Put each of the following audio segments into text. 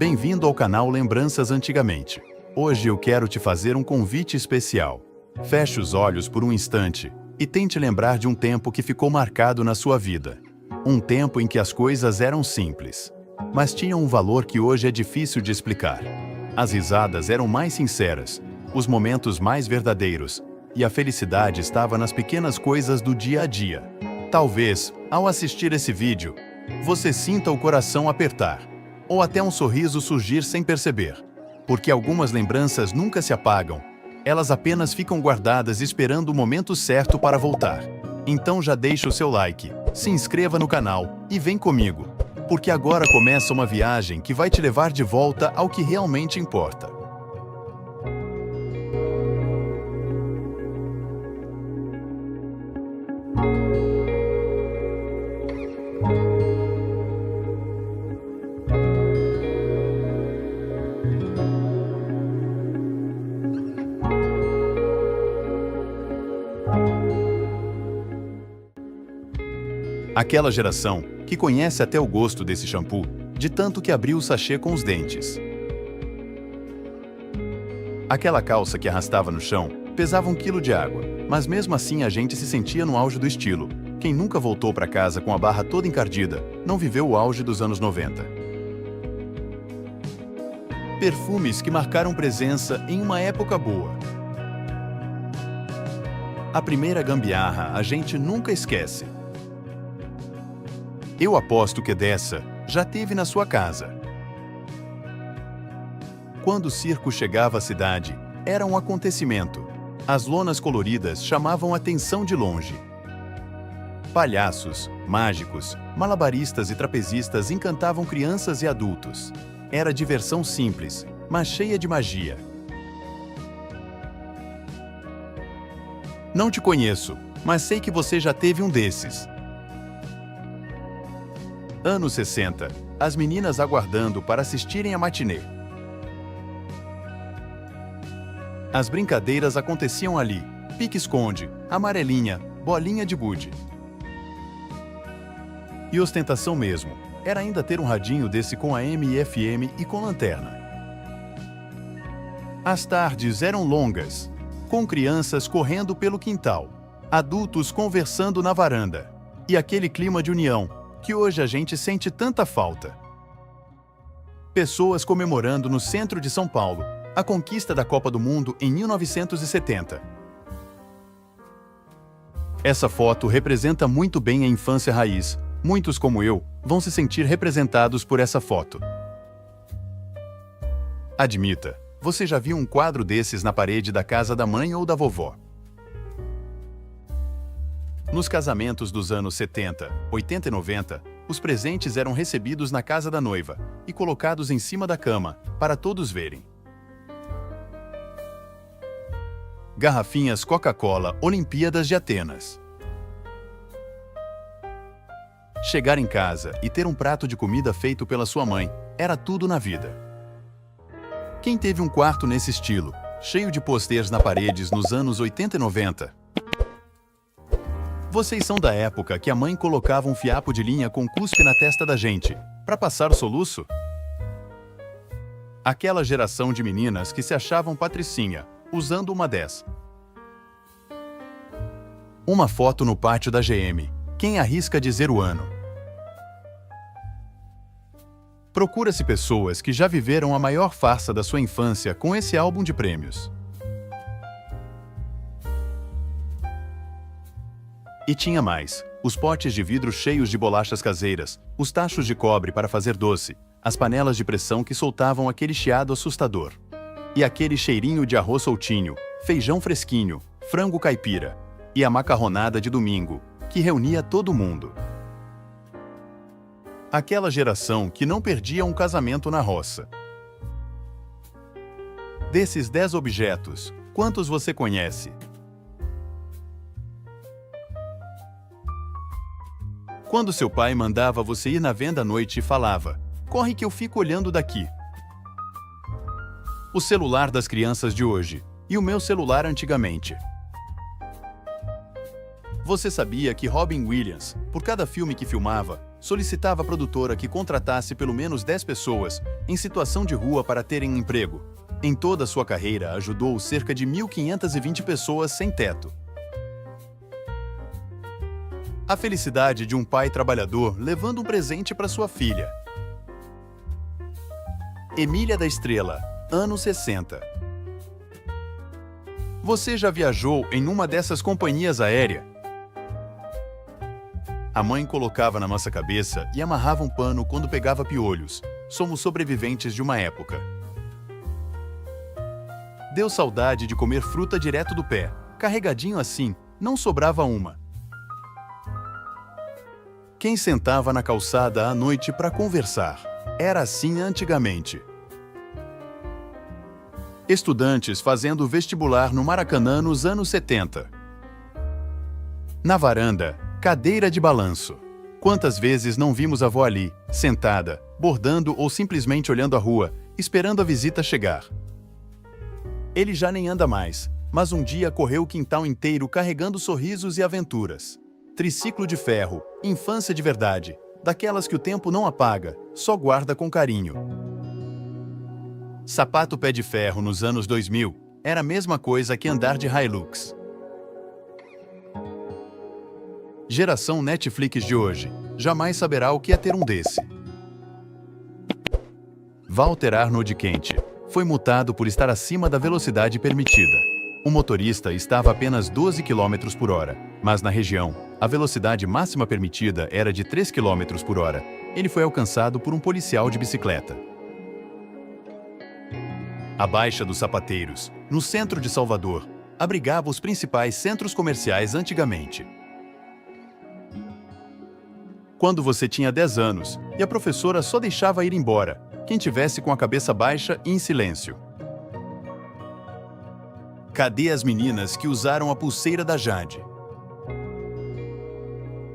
Bem-vindo ao canal Lembranças Antigamente. Hoje eu quero te fazer um convite especial. Feche os olhos por um instante e tente lembrar de um tempo que ficou marcado na sua vida. Um tempo em que as coisas eram simples, mas tinham um valor que hoje é difícil de explicar. As risadas eram mais sinceras, os momentos mais verdadeiros, e a felicidade estava nas pequenas coisas do dia a dia. Talvez, ao assistir esse vídeo, você sinta o coração apertar, ou até um sorriso surgir sem perceber. Porque algumas lembranças nunca se apagam, elas apenas ficam guardadas esperando o momento certo para voltar. Então já deixa o seu like, se inscreva no canal e vem comigo, porque agora começa uma viagem que vai te levar de volta ao que realmente importa. Aquela geração que conhece até o gosto desse shampoo, de tanto que abriu o sachê com os dentes. Aquela calça que arrastava no chão pesava 1 quilo de água, mas mesmo assim a gente se sentia no auge do estilo. Quem nunca voltou para casa com a barra toda encardida, não viveu o auge dos anos 90. Perfumes que marcaram presença em uma época boa. A primeira gambiarra a gente nunca esquece. Eu aposto que dessa já teve na sua casa. Quando o circo chegava à cidade, era um acontecimento. As lonas coloridas chamavam a atenção de longe. Palhaços, mágicos, malabaristas e trapezistas encantavam crianças e adultos. Era diversão simples, mas cheia de magia. Não te conheço, mas sei que você já teve um desses. Anos 60, as meninas aguardando para assistirem a matinê. As brincadeiras aconteciam ali, pique-esconde, amarelinha, bolinha de gude. E ostentação mesmo, era ainda ter um radinho desse com AM e FM e com lanterna. As tardes eram longas, com crianças correndo pelo quintal, adultos conversando na varanda, e aquele clima de união, que hoje a gente sente tanta falta. Pessoas comemorando no centro de São Paulo a conquista da Copa do Mundo em 1970. Essa foto representa muito bem a infância raiz. Muitos, como eu, vão se sentir representados por essa foto. Admita, você já viu um quadro desses na parede da casa da mãe ou da vovó? Nos casamentos dos anos 70, 80 e 90, os presentes eram recebidos na casa da noiva e colocados em cima da cama, para todos verem. Garrafinhas Coca-Cola Olimpíadas de Atenas. Chegar em casa e ter um prato de comida feito pela sua mãe era tudo na vida. Quem teve um quarto nesse estilo, cheio de pôsteres na paredes nos anos 80 e 90? Vocês são da época que a mãe colocava um fiapo de linha com cuspe na testa da gente, para passar o soluço? Aquela geração de meninas que se achavam patricinha, usando uma 10. Uma foto no pátio da GM. Quem arrisca dizer o ano? Procura-se pessoas que já viveram a maior farsa da sua infância com esse álbum de prêmios. E tinha mais, os potes de vidro cheios de bolachas caseiras, os tachos de cobre para fazer doce, as panelas de pressão que soltavam aquele chiado assustador. E aquele cheirinho de arroz soltinho, feijão fresquinho, frango caipira, e a macarronada de domingo, que reunia todo mundo. Aquela geração que não perdia um casamento na roça. Desses 10 objetos, quantos você conhece? Quando seu pai mandava você ir na venda à noite e falava, corre que eu fico olhando daqui. O celular das crianças de hoje e o meu celular antigamente. Você sabia que Robin Williams, por cada filme que filmava, solicitava à produtora que contratasse pelo menos 10 pessoas em situação de rua para terem um emprego. Em toda a sua carreira, ajudou cerca de 1.520 pessoas sem teto. A felicidade de um pai trabalhador levando um presente para sua filha. Emília da Estrela, anos 60. Você já viajou em uma dessas companhias aéreas? A mãe colocava na nossa cabeça e amarrava um pano quando pegava piolhos. Somos sobreviventes de uma época. Deu saudade de comer fruta direto do pé. Carregadinho assim, não sobrava uma. Quem sentava na calçada à noite para conversar? Era assim antigamente. Estudantes fazendo vestibular no Maracanã nos anos 70. Na varanda, cadeira de balanço. Quantas vezes não vimos a avó ali, sentada, bordando ou simplesmente olhando a rua, esperando a visita chegar? Ele já nem anda mais, mas um dia correu o quintal inteiro carregando sorrisos e aventuras. Triciclo de ferro, infância de verdade, daquelas que o tempo não apaga, só guarda com carinho. Sapato pé de ferro nos anos 2000 era a mesma coisa que andar de Hilux. Geração Netflix de hoje jamais saberá o que é ter um desse. Walter Arnold Quente foi multado por estar acima da velocidade permitida. O motorista estava a apenas 12 km por hora, mas na região, a velocidade máxima permitida era de 3 km por hora. Ele foi alcançado por um policial de bicicleta. A Baixa dos Sapateiros, no centro de Salvador, abrigava os principais centros comerciais antigamente. Quando você tinha 10 anos e a professora só deixava ir embora quem tivesse com a cabeça baixa e em silêncio. Cadê as meninas que usaram a pulseira da Jade?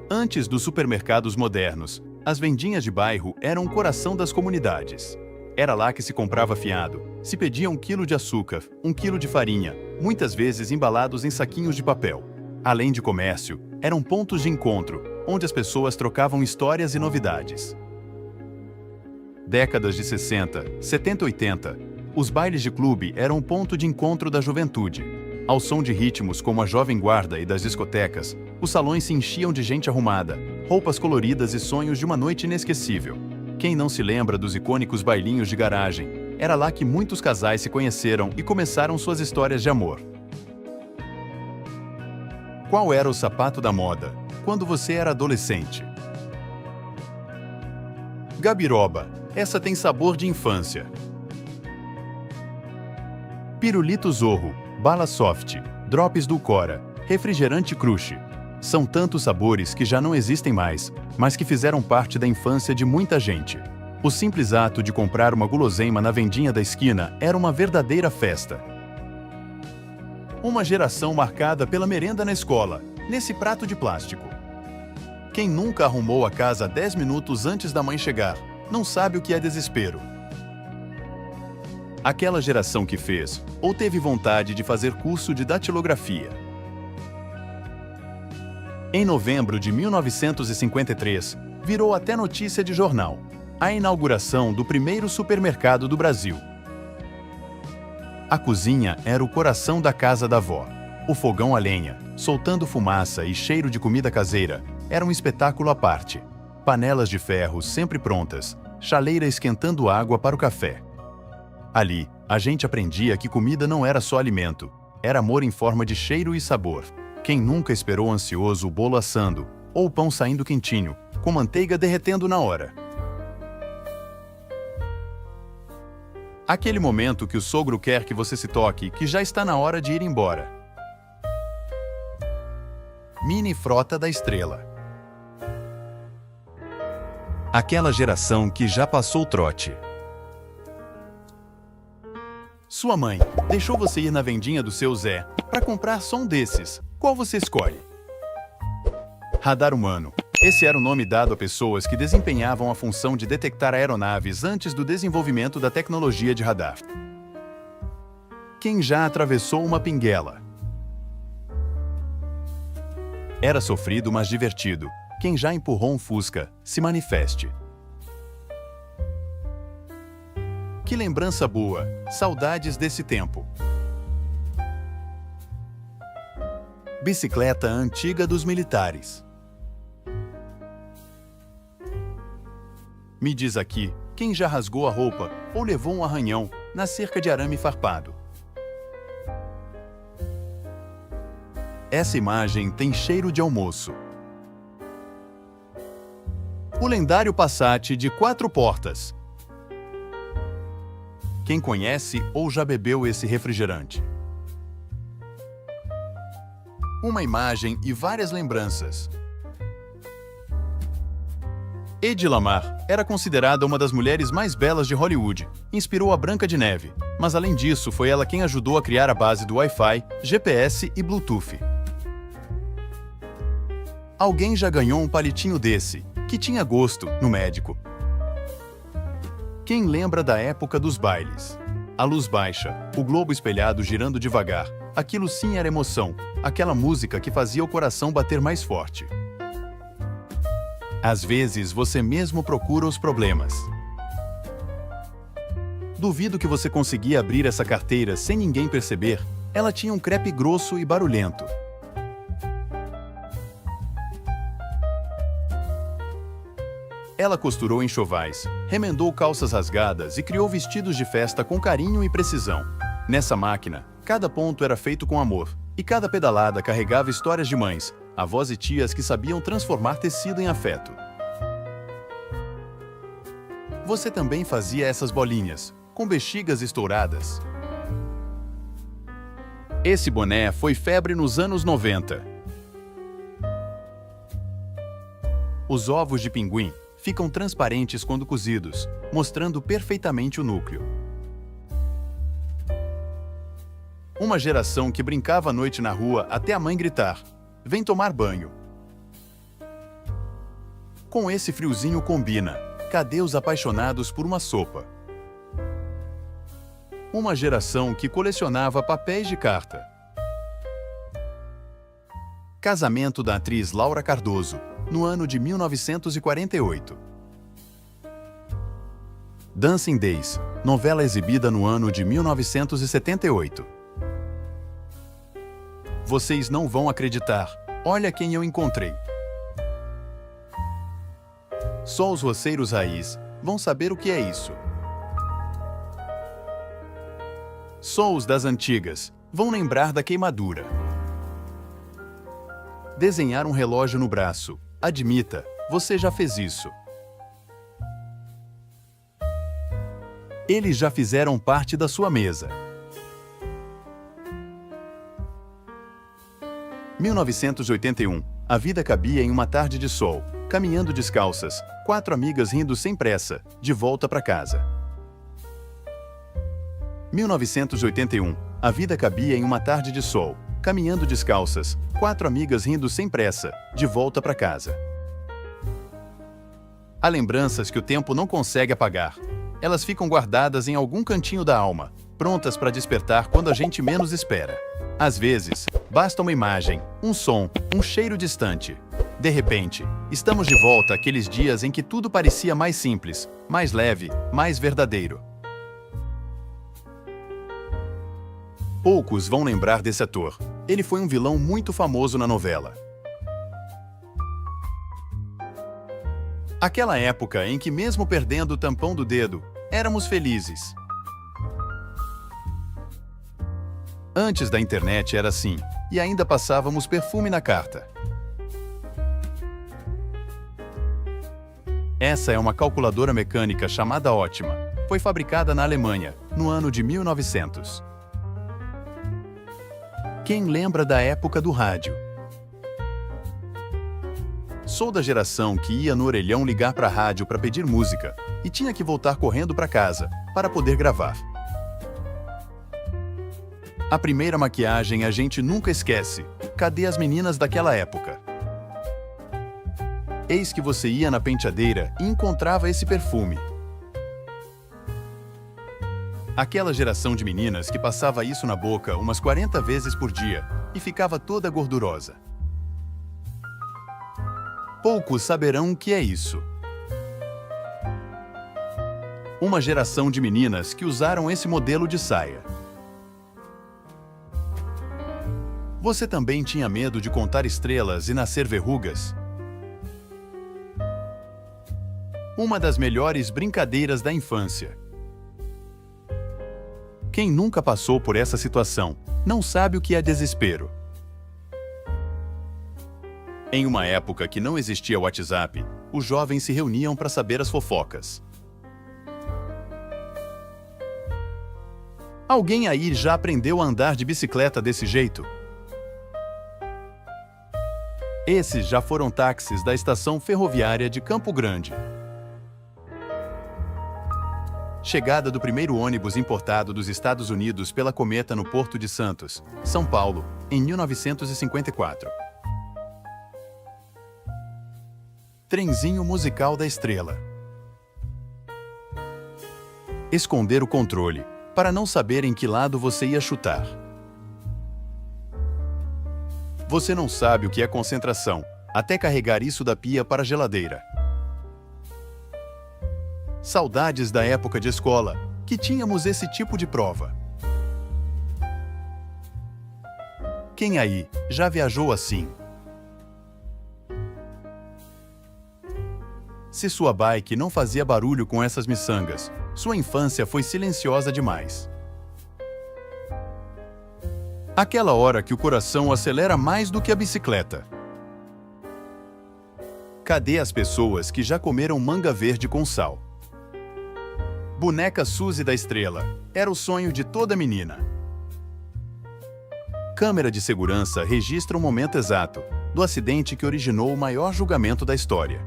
Antes dos supermercados modernos, as vendinhas de bairro eram o coração das comunidades. Era lá que se comprava fiado, se pedia 1 quilo de açúcar, 1 quilo de farinha, muitas vezes embalados em saquinhos de papel. Além de comércio, eram pontos de encontro, onde as pessoas trocavam histórias e novidades. Décadas de 60, 70 e 80, os bailes de clube eram um ponto de encontro da juventude. Ao som de ritmos como a Jovem Guarda e das discotecas, os salões se enchiam de gente arrumada, roupas coloridas e sonhos de uma noite inesquecível. Quem não se lembra dos icônicos bailinhos de garagem? Era lá que muitos casais se conheceram e começaram suas histórias de amor. Qual era o sapato da moda quando você era adolescente? Gabiroba, essa tem sabor de infância. Pirulito Zorro, Bala Soft, Drops do Cora, Refrigerante Crush. São tantos sabores que já não existem mais, mas que fizeram parte da infância de muita gente. O simples ato de comprar uma guloseima na vendinha da esquina era uma verdadeira festa. Uma geração marcada pela merenda na escola, nesse prato de plástico. Quem nunca arrumou a casa 10 minutos antes da mãe chegar, não sabe o que é desespero. Aquela geração que fez, ou teve vontade de fazer curso de datilografia. Em novembro de 1953, virou até notícia de jornal, a inauguração do primeiro supermercado do Brasil. A cozinha era o coração da casa da avó. O fogão a lenha, soltando fumaça e cheiro de comida caseira, era um espetáculo à parte. Panelas de ferro sempre prontas, chaleira esquentando água para o café. Ali, a gente aprendia que comida não era só alimento, era amor em forma de cheiro e sabor. Quem nunca esperou ansioso o bolo assando, ou o pão saindo quentinho, com manteiga derretendo na hora? Aquele momento que o sogro quer que você se toque, que já está na hora de ir embora. Mini Frota da Estrela. Aquela geração que já passou o trote. Sua mãe deixou você ir na vendinha do seu Zé para comprar só um desses. Qual você escolhe? Radar humano. Esse era o nome dado a pessoas que desempenhavam a função de detectar aeronaves antes do desenvolvimento da tecnologia de radar. Quem já atravessou uma pinguela? Era sofrido, mas divertido. Quem já empurrou um Fusca, se manifeste. Que lembrança boa! Saudades desse tempo. Bicicleta antiga dos militares. Me diz aqui, quem já rasgou a roupa ou levou um arranhão na cerca de arame farpado? Essa imagem tem cheiro de almoço. O lendário Passat de 4 portas. Quem conhece ou já bebeu esse refrigerante? Uma imagem e várias lembranças. Hedy Lamarr era considerada uma das mulheres mais belas de Hollywood. Inspirou a Branca de Neve, mas além disso foi ela quem ajudou a criar a base do Wi-Fi, GPS e Bluetooth. Alguém já ganhou um palitinho desse, que tinha gosto, no médico. Quem lembra da época dos bailes? A luz baixa, o globo espelhado girando devagar. Aquilo sim era emoção, aquela música que fazia o coração bater mais forte. Às vezes, você mesmo procura os problemas. Duvido que você conseguia abrir essa carteira sem ninguém perceber. Ela tinha um crepe grosso e barulhento. Ela costurou enxovais, remendou calças rasgadas e criou vestidos de festa com carinho e precisão. Nessa máquina, cada ponto era feito com amor, e cada pedalada carregava histórias de mães, avós e tias que sabiam transformar tecido em afeto. Você também fazia essas bolinhas, com bexigas estouradas. Esse boné foi febre nos anos 90. Os ovos de pinguim ficam transparentes quando cozidos, mostrando perfeitamente o núcleo. Uma geração que brincava à noite na rua até a mãe gritar: "Vem tomar banho". Com esse friozinho combina. Cadê os apaixonados por uma sopa? Uma geração que colecionava papéis de carta. Casamento da atriz Laura Cardoso, no ano de 1948. Dancing Days, novela exibida no ano de 1978. Vocês não vão acreditar, olha quem eu encontrei. Só os roceiros raiz vão saber o que é isso. Só os das antigas vão lembrar da queimadura. Desenhar um relógio no braço. Admita, você já fez isso. Eles já fizeram parte da sua mesa. 1981. A vida cabia em uma tarde de sol, caminhando descalças, 4 amigas rindo sem pressa, de volta para casa. 1981. A vida cabia em uma tarde de sol, caminhando descalças, 4 amigas rindo sem pressa, de volta para casa. Há lembranças que o tempo não consegue apagar. Elas ficam guardadas em algum cantinho da alma, prontas para despertar quando a gente menos espera. Às vezes, basta uma imagem, um som, um cheiro distante. De repente, estamos de volta àqueles dias em que tudo parecia mais simples, mais leve, mais verdadeiro. Poucos vão lembrar desse ator. Ele foi um vilão muito famoso na novela. Aquela época em que, mesmo perdendo o tampão do dedo, éramos felizes. Antes da internet era assim, e ainda passávamos perfume na carta. Essa é uma calculadora mecânica chamada Ótima. Foi fabricada na Alemanha, no ano de 1900. Quem lembra da época do rádio? Sou da geração que ia no orelhão ligar para a rádio para pedir música e tinha que voltar correndo para casa para poder gravar. A primeira maquiagem a gente nunca esquece. Cadê as meninas daquela época? Eis que você ia na penteadeira e encontrava esse perfume. Aquela geração de meninas que passava isso na boca umas 40 vezes por dia e ficava toda gordurosa. Poucos saberão o que é isso. Uma geração de meninas que usaram esse modelo de saia. Você também tinha medo de contar estrelas e nascer verrugas? Uma das melhores brincadeiras da infância. Quem nunca passou por essa situação não sabe o que é desespero. Em uma época que não existia WhatsApp, os jovens se reuniam para saber as fofocas. Alguém aí já aprendeu a andar de bicicleta desse jeito? Esses já foram táxis da estação ferroviária de Campo Grande. Chegada do primeiro ônibus importado dos Estados Unidos pela Cometa no Porto de Santos, São Paulo, em 1954. Trenzinho musical da estrela. Esconder o controle, para não saber em que lado você ia chutar. Você não sabe o que é concentração, até carregar isso da pia para a geladeira. Saudades da época de escola, que tínhamos esse tipo de prova. Quem aí já viajou assim? Se sua bike não fazia barulho com essas miçangas, sua infância foi silenciosa demais. Aquela hora que o coração acelera mais do que a bicicleta. Cadê as pessoas que já comeram manga verde com sal? Boneca Suzy da Estrela era o sonho de toda menina. Câmera de segurança registra o momento exato do acidente que originou o maior julgamento da história.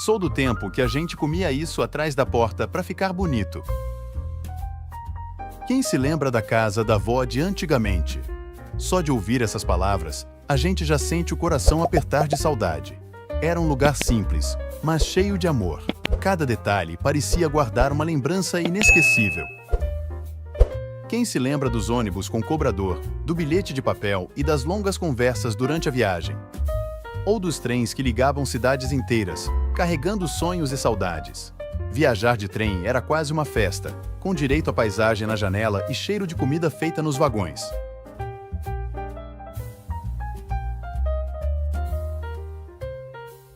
Sou do tempo que a gente comia isso atrás da porta para ficar bonito. Quem se lembra da casa da avó de antigamente? Só de ouvir essas palavras, a gente já sente o coração apertar de saudade. Era um lugar simples, mas cheio de amor. Cada detalhe parecia guardar uma lembrança inesquecível. Quem se lembra dos ônibus com cobrador, do bilhete de papel e das longas conversas durante a viagem? Ou dos trens que ligavam cidades inteiras, carregando sonhos e saudades? Viajar de trem era quase uma festa, com direito à paisagem na janela e cheiro de comida feita nos vagões.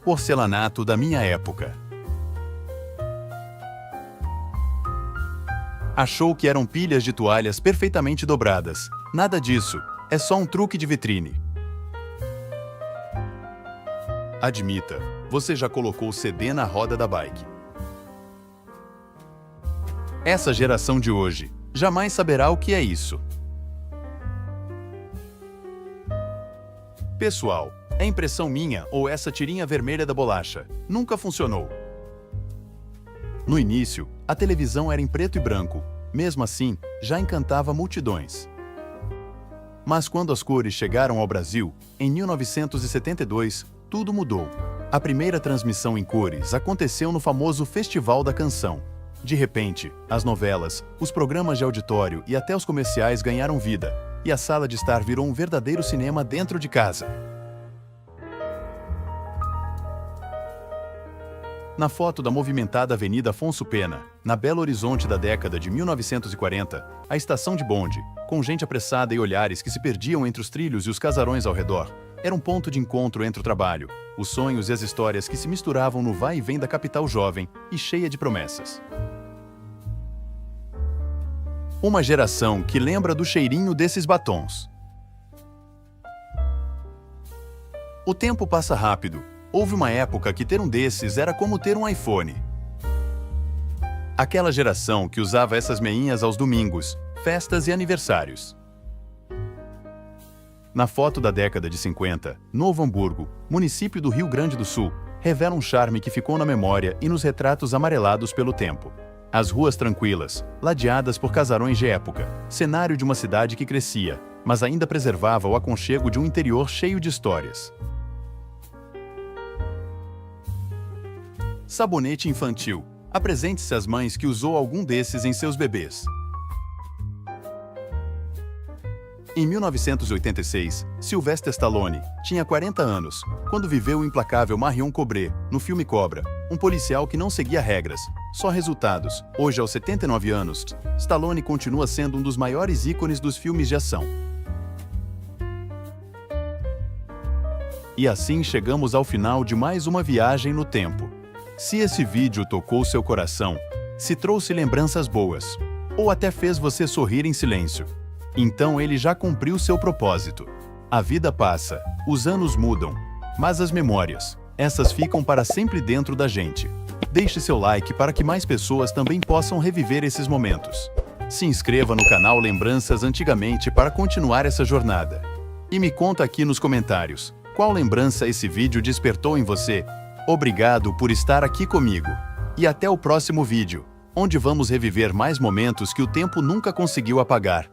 Porcelanato da minha época. Achou que eram pilhas de toalhas perfeitamente dobradas. Nada disso, é só um truque de vitrine. Admita, você já colocou CD na roda da bike. Essa geração de hoje jamais saberá o que é isso. Pessoal, é impressão minha ou essa tirinha vermelha da bolacha nunca funcionou? No início, a televisão era em preto e branco, mesmo assim, já encantava multidões. Mas quando as cores chegaram ao Brasil, em 1972, tudo mudou. A primeira transmissão em cores aconteceu no famoso Festival da Canção. De repente, as novelas, os programas de auditório e até os comerciais ganharam vida, e a sala de estar virou um verdadeiro cinema dentro de casa. Na foto da movimentada Avenida Afonso Pena, na Belo Horizonte da década de 1940, a estação de bonde, com gente apressada e olhares que se perdiam entre os trilhos e os casarões ao redor, era um ponto de encontro entre o trabalho, os sonhos e as histórias que se misturavam no vai e vem da capital jovem e cheia de promessas. Uma geração que lembra do cheirinho desses batons. O tempo passa rápido. Houve uma época que ter um desses era como ter um iPhone. Aquela geração que usava essas meinhas aos domingos, festas e aniversários. Na foto da década de 50, Novo Hamburgo, município do Rio Grande do Sul, revela um charme que ficou na memória e nos retratos amarelados pelo tempo. As ruas tranquilas, ladeadas por casarões de época, cenário de uma cidade que crescia, mas ainda preservava o aconchego de um interior cheio de histórias. Sabonete infantil. Apresente-se às mães que usou algum desses em seus bebês. Em 1986, Sylvester Stallone tinha 40 anos, quando viveu o implacável Marion Cobra, no filme Cobra, um policial que não seguia regras, só resultados. Hoje, aos 79 anos, Stallone continua sendo um dos maiores ícones dos filmes de ação. E assim chegamos ao final de mais uma viagem no tempo. Se esse vídeo tocou seu coração, se trouxe lembranças boas, ou até fez você sorrir em silêncio, então ele já cumpriu seu propósito. A vida passa, os anos mudam, mas as memórias, essas ficam para sempre dentro da gente. Deixe seu like para que mais pessoas também possam reviver esses momentos. Se inscreva no canal Lembranças Antigamente para continuar essa jornada. E me conta aqui nos comentários, qual lembrança esse vídeo despertou em você? Obrigado por estar aqui comigo. E até o próximo vídeo, onde vamos reviver mais momentos que o tempo nunca conseguiu apagar.